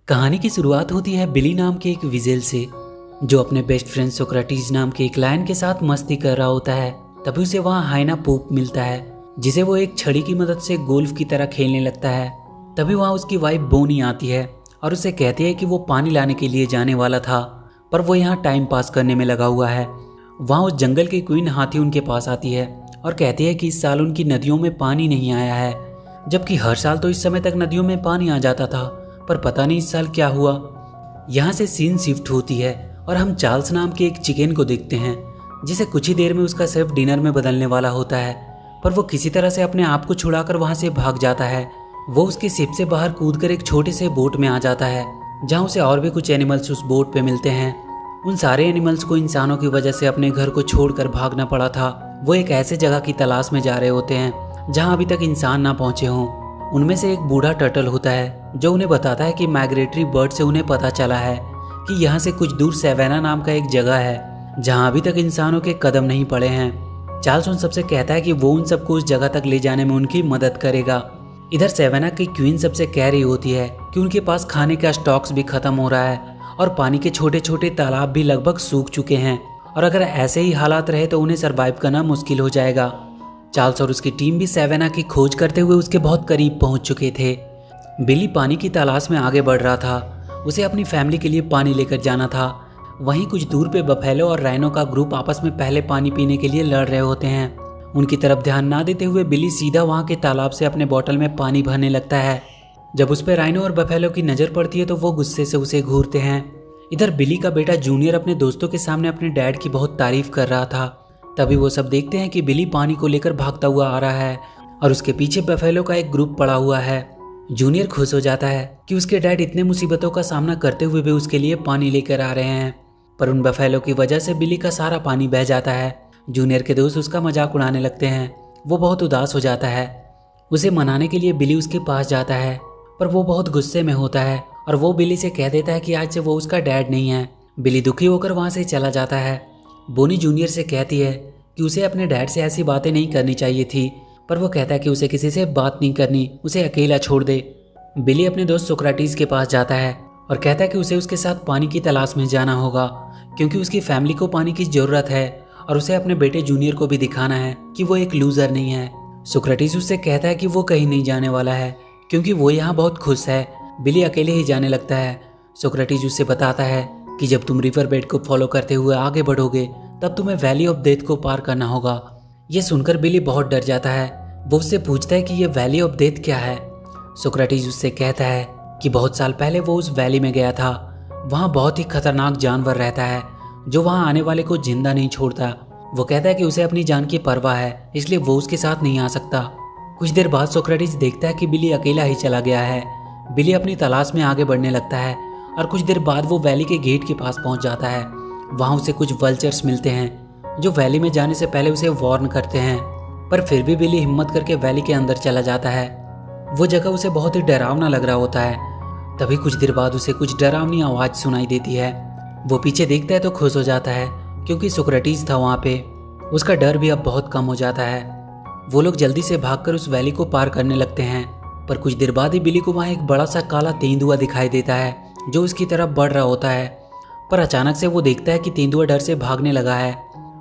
कहानी की शुरुआत होती है बिली नाम के एक विजेल से, जो अपने बेस्ट फ्रेंड सोक्रेटिस नाम के एक लायन के साथ मस्ती कर रहा होता है। तभी उसे वहाँ हाइना पोप मिलता है, जिसे वो एक छड़ी की मदद से गोल्फ की तरह खेलने लगता है। तभी वहाँ उसकी वाइफ बोनी आती है और उसे कहती है कि वो पानी लाने के लिए जाने वाला था, पर वो यहाँ टाइम पास करने में लगा हुआ है। वहाँ उस जंगल की क्वीन हाथी उनके पास आती है और कहती है कि इस साल उनकी नदियों में पानी नहीं आया है, जबकि हर साल तो इस समय तक नदियों में पानी आ जाता था, पर पता नहीं इस साल क्या हुआ। यहाँ से सीन शिफ्ट होती है और हम चार्ल्स नाम के एक चिकन को देखते हैं, जिसे कुछ ही देर में उसका शेफ डिनर में बदलने वाला होता है, पर वो किसी तरह से अपने आप को छुड़ाकर वहाँ से भाग जाता है। वो उसके शिप से बाहर कूदकर एक छोटे से बोट में आ जाता है, जहाँ उसे और भी कुछ एनिमल्स उस बोट पे मिलते हैं। उन सारे एनिमल्स को इंसानों की वजह से अपने घर को छोड़कर भागना पड़ा था। वो एक ऐसे जगह की तलाश में जा रहे होते हैं जहाँ अभी तक इंसान ना पहुंचे हों। उनमें से एक बूढ़ा टर्टल होता है, जो उन्हें बताता है कि माइग्रेटरी बर्ड से उन्हें पता चला है कि यहाँ से कुछ दूर सेवेना नाम का एक जगह है, जहाँ अभी तक इंसानों के कदम नहीं पड़े हैं। चार्ल्स उन सबसे कहता है कि वो उन सबको उस जगह तक ले जाने में उनकी मदद करेगा। इधर सेवेना की क्वीन सबसे कह रही होती है कि उनके पास खाने का स्टॉक्स भी खत्म हो रहा है और पानी के छोटे छोटे तालाब भी लगभग सूख चुके हैं, और अगर ऐसे ही हालात रहे तो उन्हें सरवाइव करना मुश्किल हो जाएगा। चार्ल्स और उसकी टीम भी सेवेना की खोज करते हुए उसके बहुत करीब पहुंच चुके थे। बिली पानी की तलाश में आगे बढ़ रहा था। उसे अपनी फैमिली के लिए पानी लेकर जाना था। वहीं कुछ दूर पे बफेलो और राइनो का ग्रुप आपस में पहले पानी पीने के लिए लड़ रहे होते हैं। उनकी तरफ ध्यान ना देते हुए बिली सीधा वहां के तालाब से अपने बोतल में पानी भरने लगता है। जब उस पर राइनो और बफेलो की नज़र पड़ती है तो वो गुस्से से उसे घूरते हैं। इधर बिली का बेटा जूनियर अपने दोस्तों के सामने अपने डैड की बहुत तारीफ कर रहा था। तभी वो सब देखते हैं कि बिली पानी को लेकर भागता हुआ आ रहा है और उसके पीछे बफेलो का एक ग्रुप पड़ा हुआ है। जूनियर खुश हो जाता है कि उसके डैड इतने मुसीबतों का सामना करते हुए भी उसके लिए पानी लेकर आ रहे हैं, पर उन बफेलो की वजह से बिली का सारा पानी बह जाता है। जूनियर के दोस्त उसका मजाक उड़ाने लगते हैं। वो बहुत उदास हो जाता है। उसे मनाने के लिए बिली उसके पास जाता है, पर वो बहुत गुस्से में होता है और वो बिली से कह देता है कि आज से वो उसका डैड नहीं है। बिली दुखी होकर वहाँ से चला जाता है। बोनी जूनियर से कहती है कि उसे अपने डैड से ऐसी बातें नहीं करनी चाहिए थी, पर वो कहता है कि उसे किसी से बात नहीं करनी, उसे अकेला छोड़ दे। बिली अपने दोस्त सोक्राटिस के पास जाता है और कहता है कि उसे उसके साथ पानी की तलाश में जाना होगा, क्योंकि उसकी फैमिली को पानी की ज़रूरत है और उसे अपने बेटे जूनियर को भी दिखाना है कि वो एक लूज़र नहीं है। सोक्राटिस उससे कहता है कि वो कहीं नहीं जाने वाला है, क्योंकि वो यहाँ बहुत खुश है। बिली अकेले ही जाने लगता है। सोक्रेटिस उससे बताता है कि जब तुम रिवर बेड को फॉलो करते हुए आगे बढ़ोगे तब तुम्हें वैली ऑफ डेथ को पार करना होगा। ये सुनकर बिली बहुत डर जाता है। वो उससे पूछता है कि ये वैली ऑफ डेथ क्या है। सोक्रेटिस उससे कहता है कि बहुत साल पहले वो उस वैली में गया था। वहाँ बहुत ही खतरनाक जानवर रहता है जो वहाँ आने वाले को जिंदा नहीं छोड़ता। वो कहता है कि उसे अपनी जान की परवाह है, इसलिए वो उसके साथ नहीं आ सकता। कुछ देर बाद सोक्रेटिस देखता है कि बिली अकेला ही चला गया है। बिली अपनी तलाश में आगे बढ़ने लगता है और कुछ देर बाद वो वैली के गेट के पास पहुंच जाता है। वहां उसे कुछ वल्चर्स मिलते हैं जो वैली में जाने से पहले उसे वार्न करते हैं, पर फिर भी बिली हिम्मत करके वैली के अंदर चला जाता है। वो जगह उसे बहुत ही डरावना लग रहा होता है। तभी कुछ देर बाद उसे कुछ डरावनी आवाज़ सुनाई देती है। वो पीछे देखता है तो खुश हो जाता है, क्योंकि सोक्रेटिस था वहाँ पे। उसका डर भी अब बहुत कम हो जाता है। वो लोग जल्दी से भागकर उस वैली को पार करने लगते हैं, पर कुछ देर बाद ही बिली को वहाँ एक बड़ा सा काला तेंदुआ दिखाई देता है जो उसकी तरफ बढ़ रहा होता है। पर अचानक से वो देखता है कि तेंदुआ डर से भागने लगा है।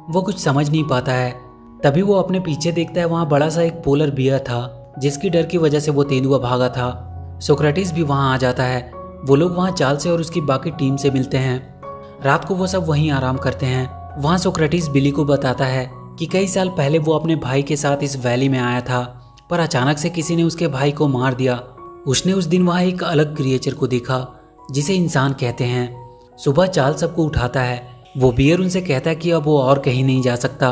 वो कुछ समझ नहीं पाता है। तभी वो अपने पीछे देखता है, वहाँ बड़ा सा एक पोलर बियर था जिसकी डर की वजह से वो तेंदुआ भागा था। सोक्रेटिस भी वहाँ आ जाता है। वो लोग वहाँ चार्ल्स से और उसकी बाकी टीम से मिलते हैं। रात को वो सब वहीं आराम करते हैं। वहाँ सोक्रेटिस बिली को बताता है कि कई साल पहले वो अपने भाई के साथ इस वैली में आया था, पर अचानक से किसी ने उसके भाई को मार दिया। उसने उस दिन वहाँ एक अलग क्रिएचर को देखा जिसे इंसान कहते हैं। सुबह चार्ल्स सबको उठाता है। वो बियर उनसे कहता है कि अब वो और कहीं नहीं जा सकता,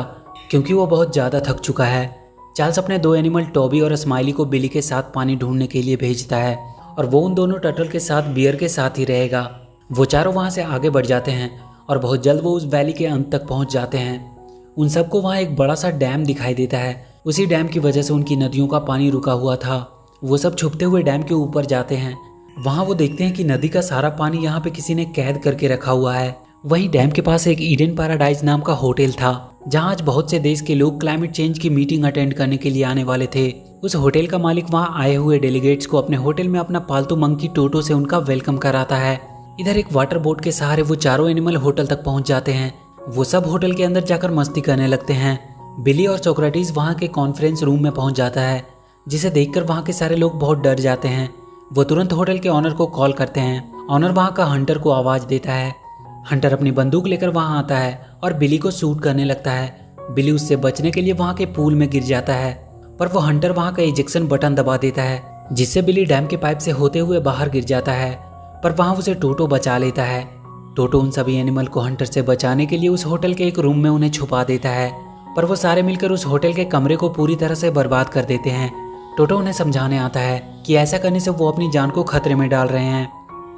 क्योंकि वो बहुत ज़्यादा थक चुका है। चार्ल्स अपने दो एनिमल टॉबी और स्माइली को बिली के साथ पानी ढूंढने के लिए भेजता है, और वो उन दोनों टर्टल के साथ बियर के साथ ही रहेगा। वो चारों वहाँ से आगे बढ़ जाते हैं और बहुत जल्द वो उस वैली के अंत तक पहुँच जाते हैं। उन सबको वहाँ एक बड़ा सा डैम दिखाई देता है। उसी डैम की वजह से उनकी नदियों का पानी रुका हुआ था। वो सब छुपते हुए डैम के ऊपर जाते हैं। वहाँ वो देखते हैं कि नदी का सारा पानी यहाँ पे किसी ने कैद करके रखा हुआ है। वहीं डैम के पास एक ईडन पैराडाइज नाम का होटल था, जहां आज बहुत से देश के लोग क्लाइमेट चेंज की मीटिंग अटेंड करने के लिए आने वाले थे। उस होटल का मालिक वहां आए हुए डेलीगेट्स को अपने होटल में अपना पालतू मंकी टोटो से उनका वेलकम कराता है। इधर एक वाटर बोट के सहारे वो चारों एनिमल होटल तक पहुंच जाते हैं। वो सब होटल के अंदर जाकर मस्ती करने लगते हैं। बिली और सोक्रेटिस वहां के कॉन्फ्रेंस रूम में पहुंच जाता है, जिसे देखकर वहां के सारे लोग बहुत डर जाते हैं। वो तुरंत होटल के ऑनर को कॉल करते हैं। ऑनर वहां का हंटर को आवाज देता है। हंटर अपनी बंदूक लेकर वहां आता है और बिली को शूट करने लगता है। बिली उससे बचने के लिए वहां के पूल में गिर जाता है, पर वो हंटर वहां का इजेक्शन बटन दबा देता है, जिससे बिली डैम के पाइप से होते हुए बाहर गिर जाता है। पर वहां उसे टोटो बचा लेता है। टोटो उन सभी एनिमल को हंटर से बचाने के लिए उस होटल के एक रूम में उन्हें छुपा देता है, पर वो सारे मिलकर उस होटल के कमरे को पूरी तरह से बर्बाद कर देते हैं। टोटो उन्हें समझाने आता है कि ऐसा करने से वो अपनी जान को खतरे में डाल रहे हैं।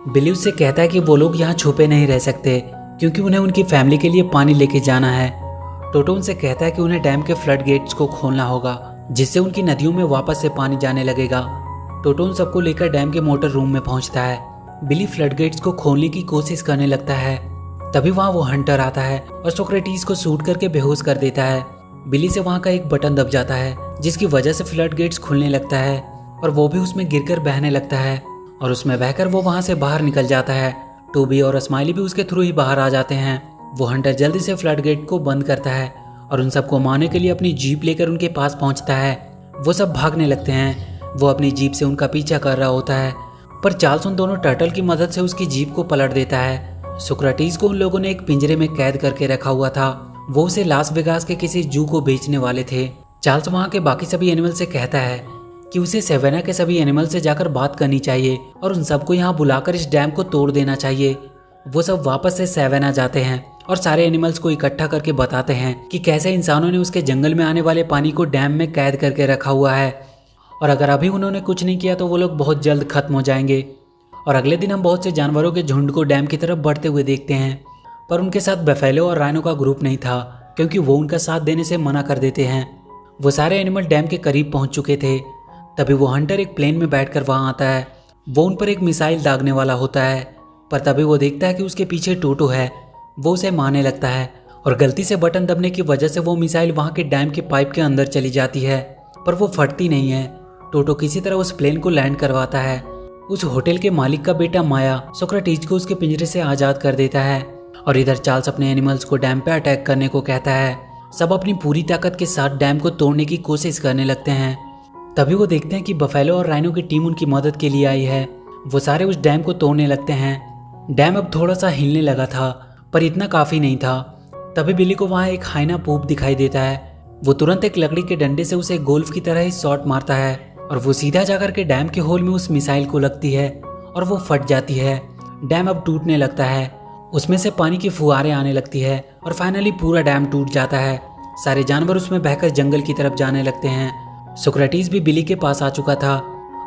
बिली उससे कहता है कि वो लोग यहाँ छुपे नहीं रह सकते, क्योंकि उन्हें उनकी फैमिली के लिए पानी लेके जाना है। टोटो उनसे कहता है कि उन्हें डैम के फ्लड गेट्स को खोलना होगा, जिससे उनकी नदियों में वापस से पानी जाने लगेगा। टोटो उन सबको लेकर डैम के मोटर रूम में पहुंचता है। बिली फ्लड गेट्स को खोलने की कोशिश करने लगता है। तभी वहां वो हंटर आता है और सोक्रेटिस को शूट करके बेहोश कर देता है। बिली से वहां का एक बटन दब जाता है, जिसकी वजह से फ्लड गेट्स खुलने लगता है और वो भी उसमें गिरकर बहने लगता है और उसमें बहकर वो वहां से बाहर निकल जाता है। टोबी और स्माइली भी उसके थ्रू ही बाहर आ जाते हैं। वो हंटर जल्दी से फ्लड गेट को बंद करता है और उन सबको मारने के लिए अपनी जीप लेकर उनके पास पहुंचता है। वो सब भागने लगते हैं। वो अपनी जीप से उनका पीछा कर रहा होता है, पर चार्ल्स उन दोनों टर्टल की मदद से उसकी जीप को पलट देता है। सोक्रेटिस को उन लोगों ने एक पिंजरे में कैद करके रखा हुआ था। वो उसे लास वेगास के किसी जू को बेचने वाले थे। चार्ल्स वहाँ के बाकी सभी एनिमल से कहता है कि उसे सेवेना के सभी एनिमल से जाकर बात करनी चाहिए और उन सबको यहाँ बुलाकर इस डैम को तोड़ देना चाहिए। वो सब वापस से सेवेना जाते हैं और सारे एनिमल्स को इकट्ठा करके बताते हैं कि कैसे इंसानों ने उसके जंगल में आने वाले पानी को डैम में कैद करके रखा हुआ है और अगर अभी उन्होंने कुछ नहीं किया तो वो लोग बहुत जल्द खत्म हो जाएंगे। और अगले दिन हम बहुत से जानवरों के झुंड को डैम की तरफ बढ़ते हुए देखते हैं, पर उनके साथ बफेलो और राइनो का ग्रुप नहीं था, क्योंकि वो उनका साथ देने से मना कर देते हैं। वो सारे एनिमल डैम के करीब पहुंच चुके थे। तभी वो हंटर एक प्लेन में बैठकर वहां आता है। वो उन पर एक मिसाइल दागने वाला होता है, पर तभी वो देखता है कि उसके पीछे टोटो है। वो उसे मारने लगता है और गलती से बटन दबने की वजह से वो मिसाइल वहां के डैम के पाइप के अंदर चली जाती है, पर वो फटती नहीं है। टोटो किसी तरह उस प्लेन को लैंड करवाता है। उस होटल के मालिक का बेटा माया सोक्रेटिस को उसके पिंजरे से आजाद कर देता है और इधर चार्ल्स अपने एनिमल्स को डैम पे अटैक करने को कहता है। सब अपनी पूरी ताकत के साथ डैम को तोड़ने की कोशिश करने लगते हैं। तभी वो देखते हैं कि बफेलो और राइनो की टीम उनकी मदद के लिए आई है। वो सारे उस डैम को तोड़ने लगते हैं। डैम अब थोड़ा सा हिलने लगा था, पर इतना काफी नहीं था। तभी बिली को वहाँ एक हाइना पूप दिखाई देता है। वो तुरंत एक लकड़ी के डंडे से उसे गोल्फ की तरह ही शॉट मारता है और वो सीधा जाकर के डैम के होल में उस मिसाइल को लगती है और वो फट जाती है। डैम अब टूटने लगता है। उसमें से पानी की फुहारें आने लगती है और फाइनली पूरा डैम टूट जाता है। सारे जानवर उसमें बहकर जंगल की तरफ जाने लगते हैं। सोक्रेटिस भी बिली के पास आ चुका था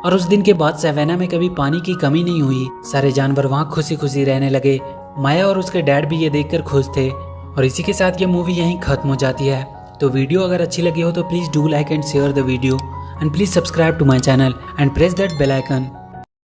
और उस दिन के बाद सेवेना में कभी पानी की कमी नहीं हुई। सारे जानवर वहाँ खुशी खुशी रहने लगे। माया और उसके डैड भी ये देखकर खुश थे। और इसी के साथ ये मूवी यहीं खत्म हो जाती है। तो वीडियो अगर अच्छी लगी हो तो please do like and share the video and please subscribe to my channel and press that bell icon